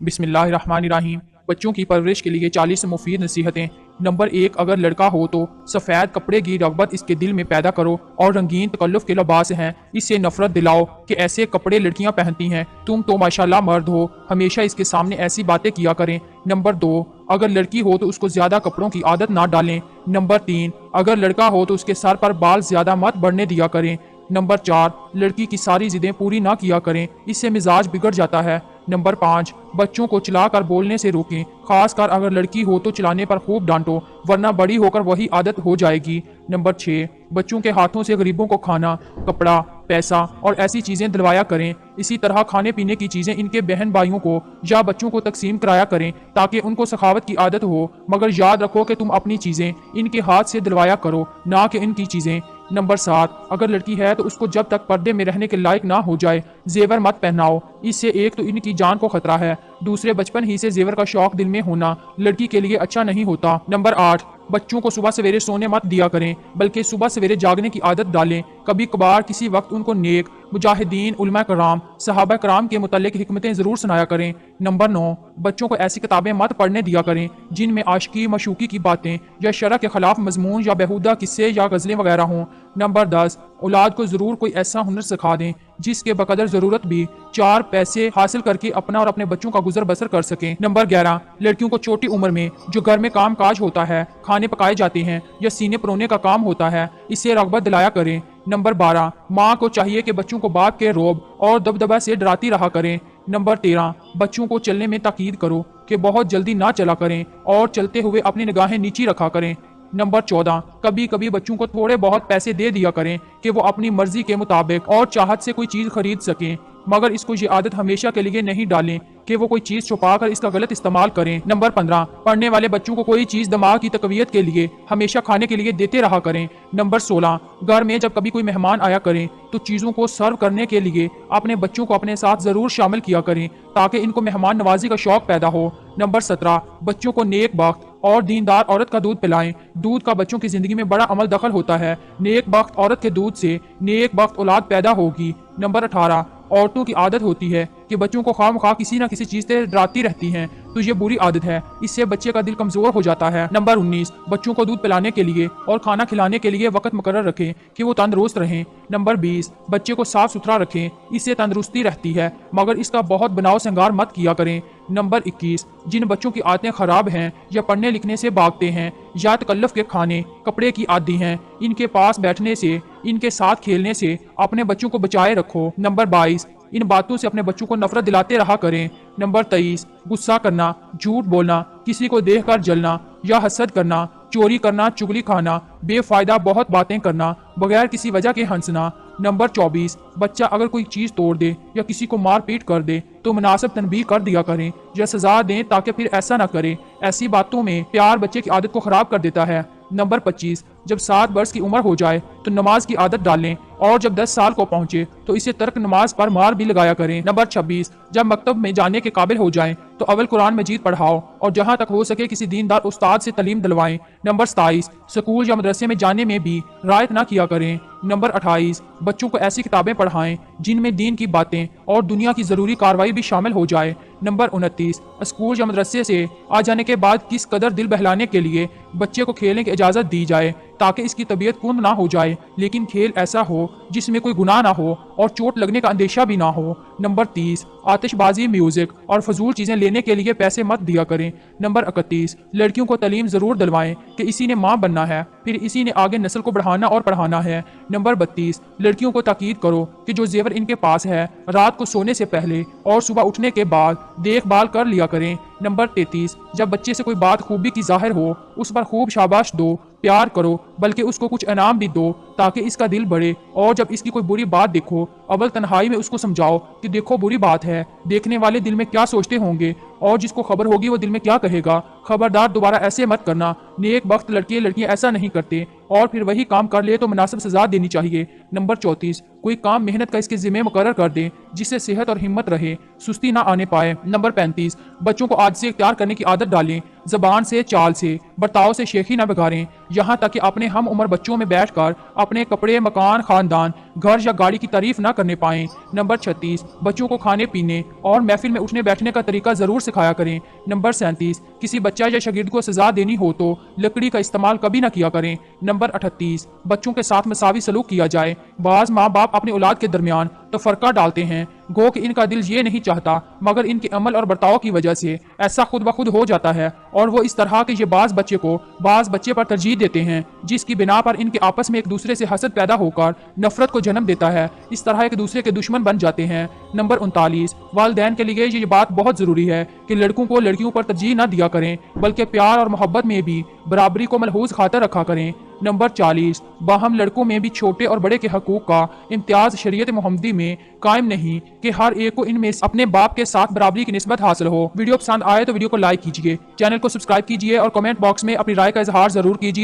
बिस्मिल्लाहिर्रहमानिर्रहीम। बच्चों की परवरिश के लिए 40 मुफीद नसीहतें। नंबर 1, अगर लड़का हो तो सफ़ेद कपड़े की रगबत इसके दिल में पैदा करो और रंगीन तकल्लुफ़ के लिबास हैं इससे नफरत दिलाओ कि ऐसे कपड़े लड़कियां पहनती हैं, तुम तो माशाल्लाह मर्द हो, हमेशा इसके सामने ऐसी बातें किया करें। नंबर 2, अगर लड़की हो तो उसको ज्यादा कपड़ों की आदत ना डालें। नंबर 3, अगर लड़का हो तो उसके सर पर बाल ज्यादा मत बढ़ने दिया करें। नंबर 4, लड़की की सारी जिदें पूरी ना किया करें, इससे मिजाज बिगड़ जाता है। नंबर 5, बच्चों को चलाकर बोलने से रोकें, खासकर अगर लड़की हो तो चलाने पर खूब डांटो, वरना बड़ी होकर वही आदत हो जाएगी। नंबर 6, बच्चों के हाथों से गरीबों को खाना, कपड़ा, पैसा और ऐसी चीजें दिलवाया करें। इसी तरह खाने पीने की चीजें इनके बहन भाइयों को या बच्चों को तकसीम कराया करें ताकि उनको सखावत की आदत हो, मगर याद रखो कि तुम अपनी चीजें इनके हाथ से दिलवाया करो, ना कि इनकी चीजें। नंबर 7, अगर लड़की है तो उसको जब तक पर्दे में रहने के लायक ना हो जाए जेवर मत पहनाओ, इससे एक तो इनकी जान को खतरा है, दूसरे बचपन ही से जेवर का शौक दिल में होना लड़की के लिए अच्छा नहीं होता। नंबर 8, बच्चों को सुबह सवेरे सोने मत दिया करें, बल्कि सुबह सवेरे जागने की आदत डालें। कभी कभार किसी वक्त उनको नेक मुजाहिदीन उलमा कराम सहाबा कराम के मुतल्लिक हिकमतें जरूर सुनाया करें। नंबर 9, बच्चों को ऐसी किताबें मत पढ़ने दिया करें जिनमें आशिकी मशूकी की बातें या शरअ के खिलाफ मजमून या बेहुदा किस्से या गज़लें वगैरह हों। नंबर 10, औलाद को जरूर कोई ऐसा हुनर सिखा दें जिसके बकदर जरूरत भी 4 पैसे हासिल करके अपना और अपने बच्चों का गुजर बसर कर सकें। नंबर 11, लड़कियों को छोटी उम्र में जो घर में काम काज होता है, खाने पकाए जाते हैं या सीने परोने का काम होता है, इससे रगबत दिलाया करें। नंबर 12, माँ को चाहिए कि बच्चों को बाप के रोब और दबदबा से डराती रहा करें। नंबर 13, बच्चों को चलने में ताकीद करो कि बहुत जल्दी ना चला करें और चलते हुए अपनी निगाहें नीची रखा करें। नंबर 14, कभी कभी बच्चों को थोड़े बहुत पैसे दे दिया करें कि वो अपनी मर्जी के मुताबिक और चाहत से कोई चीज खरीद सकें, मगर इसको ये आदत हमेशा के लिए नहीं डालें कि वो कोई चीज छुपा कर इसका गलत इस्तेमाल करें। नंबर 15, पढ़ने वाले बच्चों को कोई चीज दिमाग की तकवीत के लिए हमेशा खाने के लिए देते रहा करें। नंबर 16, घर में जब कभी कोई मेहमान आया करें तो चीजों को सर्व करने के लिए अपने बच्चों को अपने साथ जरूर शामिल किया करें ताकि इनको मेहमान नवाजी का शौक पैदा हो। नंबर 17, बच्चों को नेक बख्त और दीनदार औरत का दूध पिलाएं, दूध का बच्चों की जिंदगी में बड़ा अमल दखल होता है, नेक बख्त औरत के दूध से नेक बख्त औलाद पैदा होगी। नंबर 18, औरतों की आदत होती है कि बच्चों को खामखा किसी न किसी चीज से डराती रहती हैं, तो ये बुरी आदत है, इससे बच्चे का दिल कमजोर हो जाता है। नंबर 19, बच्चों को दूध पिलाने के लिए और खाना खिलाने के लिए वक्त मुकर्रर रखें कि वो तंदुरुस्त रहें। नंबर 20, बच्चे को साफ सुथरा रखें, इससे तंदुरुस्ती रहती है, मगर इसका बहुत बनाव श्रृंगार मत किया करें। नंबर 21, जिन बच्चों की आदतें खराब हैं या पढ़ने लिखने से भागते हैं या तकल्लुफ के खाने कपड़े की आदी हैं, इनके पास बैठने से, इनके साथ खेलने से अपने बच्चों को बचाए रखो। नंबर 22, इन बातों से अपने बच्चों को नफरत दिलाते रहा करें। नंबर 23, गुस्सा करना, झूठ बोलना, किसी को देखकर जलना या हसद करना, चोरी करना, चुगली खाना, बेफायदा बहुत बातें करना, बगैर किसी वजह के हंसना। नंबर 24, बच्चा अगर कोई चीज तोड़ दे या किसी को मार पीट कर दे तो मुनासिब तनबीह कर दिया करें या सजा दें ताकि फिर ऐसा ना करे। ऐसी बातों में प्यार बच्चे की आदत को खराब कर देता है। नंबर 25, जब 7 वर्ष की उम्र हो जाए तो नमाज की आदत डालें और जब 10 साल को पहुंचे तो इसे तर्क नमाज पर मार भी लगाया करें। नंबर 26, जब मकतब में जाने के काबिल हो जाएं तो अव्वल कुरान मजीद पढ़ाओ और जहां तक हो सके किसी दीनदार उस्ताद से तालीम दिलवाएं। नंबर 27, स्कूल या मदरसे में जाने में भी रायत ना किया करें। नंबर 28, बच्चों को ऐसी किताबें पढ़ाएं जिनमें दीन की बातें और दुनिया की जरूरी कार्रवाई भी शामिल हो जाए। नंबर 29, स्कूल या मदरसे से आ जाने के बाद किस कदर दिल बहलाने के लिए बच्चे को खेलने की इजाजत दी जाए ताकि इसकी तबीयत कुंद ना हो जाए, लेकिन खेल ऐसा हो जिसमें कोई गुनाह ना हो और चोट लगने का अंदेशा भी ना हो। नंबर 30, आतिशबाजी, म्यूजिक और फजूल चीजें लेने के लिए पैसे मत दिया करें। नंबर 31, लड़कियों को तालीम जरूर दिलवाएं कि इसी ने माँ बनना है, फिर इसी ने आगे नस्ल को बढ़ाना और पढ़ाना है। नंबर 32, लड़कियों को ताकीद करो कि जो जेवर इनके पास है रात को सोने से पहले और सुबह उठने के बाद देखभाल कर लिया करें। नंबर 33, जब बच्चे से कोई बात खूबी की जाहिर हो उस पर खूब शाबाश दो, प्यार करो, बल्कि उसको कुछ इनाम भी दो ताकि इसका दिल बढ़े, और जब इसकी कोई बुरी बात देखो अव्वल तन्हाई में उसको समझाओ कि देखो बुरी बात है, देखने वाले दिल में क्या सोचते होंगे और जिसको खबर होगी वो दिल में क्या कहेगा। खबरदार दोबारा ऐसे मत करना, नेक बख्त लड़कियां ऐसा नहीं करते और फिर वही काम कर ले तो मुनासिब सजा देनी चाहिए। नंबर 34, कोई काम मेहनत का इसके जिम्मे मुकर्रर कर दे जिससे सेहत और हिम्मत रहे, सुस्ती ना आने पाए। नंबर 35, बच्चों को आज से इख्तियार करने की आदत डालें, जबान से, चाल से, बर्ताव से शेखी न बिगाड़ें, यहाँ तक कि अपने हम उम्र बच्चों में बैठकर अपने कपड़े, मकान, खानदान, घर या गाड़ी की तारीफ ना करने पाएं। नंबर 36, बच्चों को खाने पीने और महफिल में उठने बैठने का तरीका जरूर सिखाया करें। नंबर 37, किसी बच्चा या शागिर्द को सजा देनी हो तो लकड़ी का इस्तेमाल कभी ना किया करें। नंबर 38, बच्चों के साथ मसावी सलूक किया जाए। बाज माँ बाप अपने औलाद के दरमियान तफरका डालते हैं, गो कि इनका दिल ये नहीं चाहता, मगर इनके अमल और बर्ताव की वजह से ऐसा खुद ब खुद हो जाता है और वो इस तरह के ये बाज बच्चे पर तरजीह देते हैं, जिसकी बिना पर इनके आपस में एक दूसरे से हसद पैदा होकर नफरत को जन्म देता है। इस तरह एक दूसरे के दुश्मन बन जाते हैं। नंबर 39, वालिदैन के लिए ये बात बहुत जरूरी है कि लड़कों को लड़कियों पर तरजीह न दिया करें, बल्कि प्यार और मोहब्बत में भी बराबरी को मलहूज खातर रखा करें। नंबर 40, बाहम लड़कों में भी छोटे और बड़े के हकूक का इम्तियाज शरीयत मोहम्मदी में कायम नहीं कि हर एक को इनमें अपने बाप के साथ बराबरी की निस्बत हासिल हो। वीडियो पसंद आए तो वीडियो को लाइक कीजिए, चैनल को सब्सक्राइब कीजिए और कमेंट बॉक्स में अपनी राय का इजहार जरूर कीजिए।